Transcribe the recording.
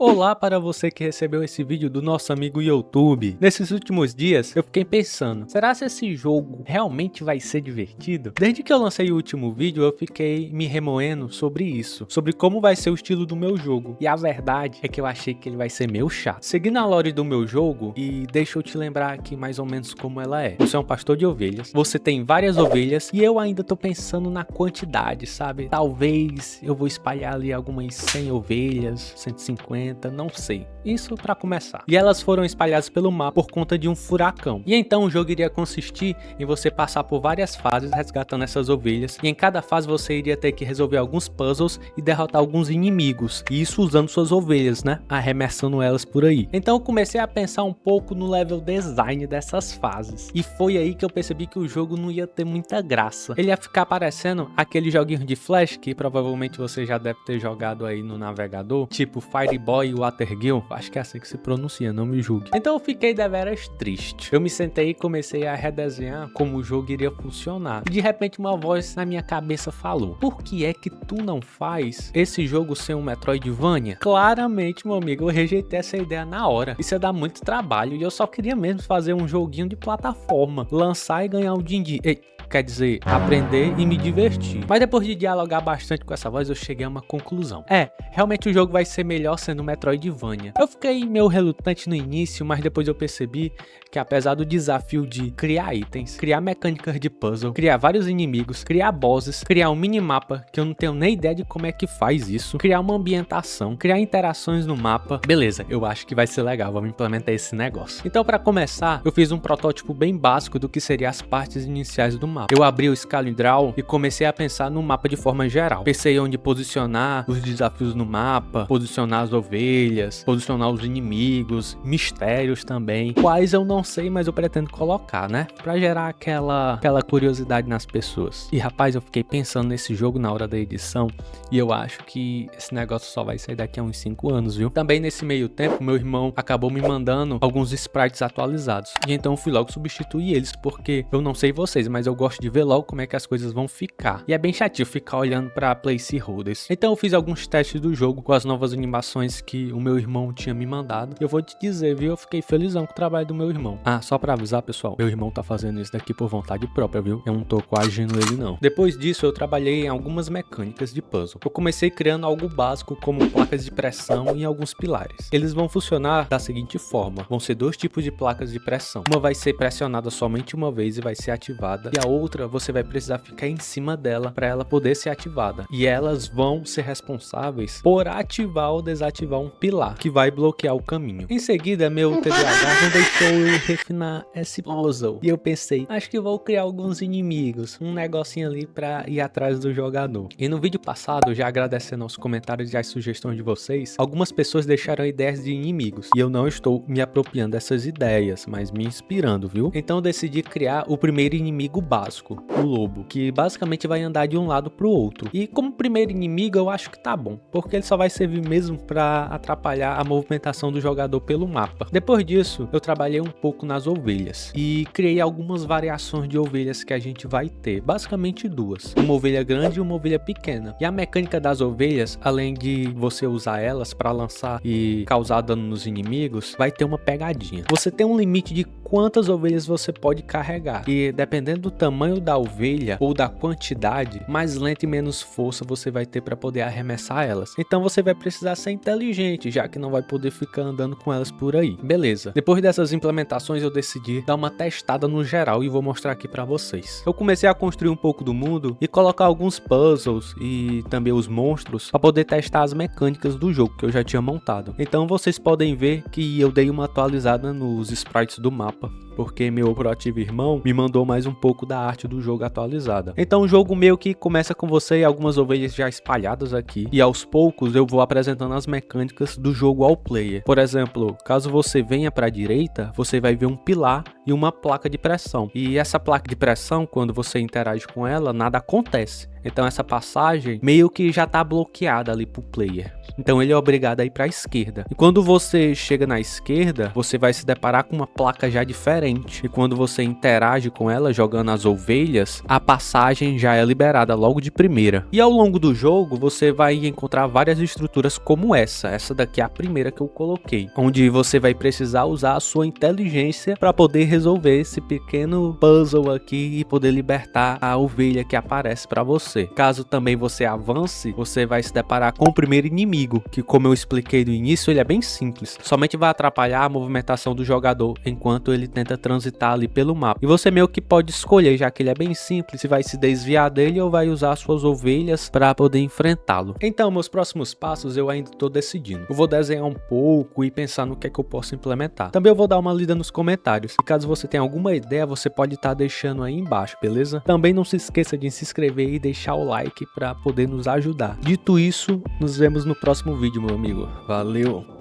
Olá para você que recebeu esse vídeo do nosso amigo YouTube. Nesses últimos dias eu fiquei pensando, será que esse jogo realmente vai ser divertido? Desde que eu lancei o último vídeo eu fiquei me remoendo sobre isso, sobre como vai ser o estilo do meu jogo. E a verdade é que eu achei que ele vai ser meio chato. Seguindo a lore do meu jogo, e deixa eu te lembrar aqui mais ou menos como ela é. Você é um pastor de ovelhas, você tem várias ovelhas e eu ainda tô pensando na quantidade, sabe? Talvez eu vou espalhar ali algumas 100 ovelhas, 150, não sei. Isso pra começar. E elas foram espalhadas pelo mapa por conta de um furacão. E então o jogo iria consistir em você passar por várias fases resgatando essas ovelhas. E em cada fase você iria ter que resolver alguns puzzles e derrotar alguns inimigos. E isso usando suas ovelhas, né? Arremessando elas por aí. Então eu comecei a pensar um pouco no level design dessas fases. E foi aí que eu percebi que o jogo não ia ter muita graça. Ele ia ficar parecendo aquele joguinho de flash que provavelmente você já deve ter jogado aí no navegador. Tipo Fireboy e Watergirl. Acho que é assim que se pronuncia, não me julgue. Então eu fiquei deveras triste. Eu me sentei e comecei a redesenhar como o jogo iria funcionar. E de repente uma voz na minha cabeça falou: por que é que tu não faz esse jogo ser um Metroidvania? Claramente, meu amigo, eu rejeitei essa ideia na hora. Isso ia dar muito trabalho e eu só queria mesmo fazer um joguinho de plataforma. Lançar e ganhar um din-din. Quer dizer, aprender e me divertir. Mas depois de dialogar bastante com essa voz, eu cheguei a uma conclusão. Realmente o jogo vai ser melhor sendo Metroidvania. Eu fiquei meio relutante no início, mas depois eu percebi que apesar do desafio de criar itens, criar mecânicas de puzzle, criar vários inimigos, criar bosses, criar um minimapa, que eu não tenho nem ideia de como é que faz isso, criar uma ambientação, criar interações no mapa, beleza, eu acho que vai ser legal, vamos implementar esse negócio. Então para começar, eu fiz um protótipo bem básico do que seriam as partes iniciais do mapa. Eu abri o ScalenDraw e comecei a pensar no mapa de forma geral. Pensei onde posicionar os desafios no mapa, posicionar as ovelhas, posicionar os inimigos, mistérios também, quais eu não sei, mas eu pretendo colocar, né? Pra gerar aquela curiosidade nas pessoas. E rapaz, eu fiquei pensando nesse jogo na hora da edição e eu acho que esse negócio só vai sair daqui a uns 5 anos, viu? Também nesse meio tempo, meu irmão acabou me mandando alguns sprites atualizados. E então eu fui logo substituir eles, porque eu não sei vocês, mas eu gosto de ver logo como é que as coisas vão ficar. E é bem chatinho ficar olhando pra placeholders. Então eu fiz alguns testes do jogo com as novas animações que o meu irmão tinha me mandado. E eu vou te dizer, viu? Eu fiquei felizão com o trabalho do meu irmão. Só pra avisar, pessoal, meu irmão tá fazendo isso daqui por vontade própria, viu? Eu não tô coagindo ele, não. Depois disso, eu trabalhei em algumas mecânicas de puzzle. Eu comecei criando algo básico, como placas de pressão e alguns pilares. Eles vão funcionar da seguinte forma. Vão ser dois tipos de placas de pressão. Uma vai ser pressionada somente uma vez e vai ser ativada. E a outra, você vai precisar ficar em cima dela para ela poder ser ativada. E elas vão ser responsáveis por ativar ou desativar um pilar, que vai bloquear o caminho. Em seguida, meu TDAH não deixou eu refinar esse puzzle. E eu pensei, acho que vou criar alguns inimigos, um negocinho ali pra ir atrás do jogador. E no vídeo passado, já agradecendo aos comentários e as sugestões de vocês, algumas pessoas deixaram ideias de inimigos. E eu não estou me apropriando dessas ideias, mas me inspirando, viu? Então eu decidi criar o primeiro inimigo básico, o lobo, que basicamente vai andar de um lado pro outro. E como primeiro inimigo, eu acho que tá bom, porque ele só vai servir mesmo pra atrapalhar a movimentação do jogador pelo mapa. Depois disso, eu trabalhei um pouco nas ovelhas e criei algumas variações de ovelhas que a gente vai ter, basicamente duas, uma ovelha grande e uma ovelha pequena. E a mecânica das ovelhas, além de você usar elas para lançar e causar dano nos inimigos, vai ter uma pegadinha. Você tem um limite de quantas ovelhas você pode carregar, e dependendo do tamanho da ovelha ou da quantidade, mais lenta e menos força você vai ter para poder arremessar elas. Então você vai precisar ser inteligente, já que não vai poder ficar andando com elas por aí. Beleza, depois dessas implementações eu decidi dar uma testada no geral e vou mostrar aqui para vocês. Eu comecei a construir um pouco do mundo e colocar alguns puzzles e também os monstros para poder testar as mecânicas do jogo que eu já tinha montado. Então vocês podem ver que eu dei uma atualizada nos sprites do mapa, porque meu proativo irmão me mandou mais um pouco da arte do jogo atualizada. Então o jogo meio que começa com você e algumas ovelhas já espalhadas aqui, e aos poucos eu vou apresentando as mecânicas do jogo ao player. Por exemplo, caso você venha para a direita, você vai ver um pilar e uma placa de pressão, e essa placa de pressão, quando você interage com ela, nada acontece. Então essa passagem meio que já tá bloqueada ali pro player. Então ele é obrigado a ir para a esquerda. E quando você chega na esquerda, você vai se deparar com uma placa já diferente diferente. E quando você interage com ela jogando as ovelhas, a passagem já é liberada logo de primeira. E ao longo do jogo você vai encontrar várias estruturas como essa daqui é a primeira que eu coloquei, onde você vai precisar usar a sua inteligência para poder resolver esse pequeno puzzle aqui e poder libertar a ovelha que aparece para você. Caso também você avance, você vai se deparar com o primeiro inimigo, que como eu expliquei no início, ele é bem simples, somente vai atrapalhar a movimentação do jogador enquanto ele tenta transitar ali pelo mapa. E você meio que pode escolher, já que ele é bem simples, se vai se desviar dele ou vai usar suas ovelhas para poder enfrentá-lo. Então, meus próximos passos eu ainda estou decidindo. Eu vou desenhar um pouco e pensar no que é que eu posso implementar. Também eu vou dar uma lida nos comentários. E caso você tenha alguma ideia, você pode estar deixando aí embaixo, beleza? Também não se esqueça de se inscrever e deixar o like para poder nos ajudar. Dito isso, nos vemos no próximo vídeo, meu amigo. Valeu!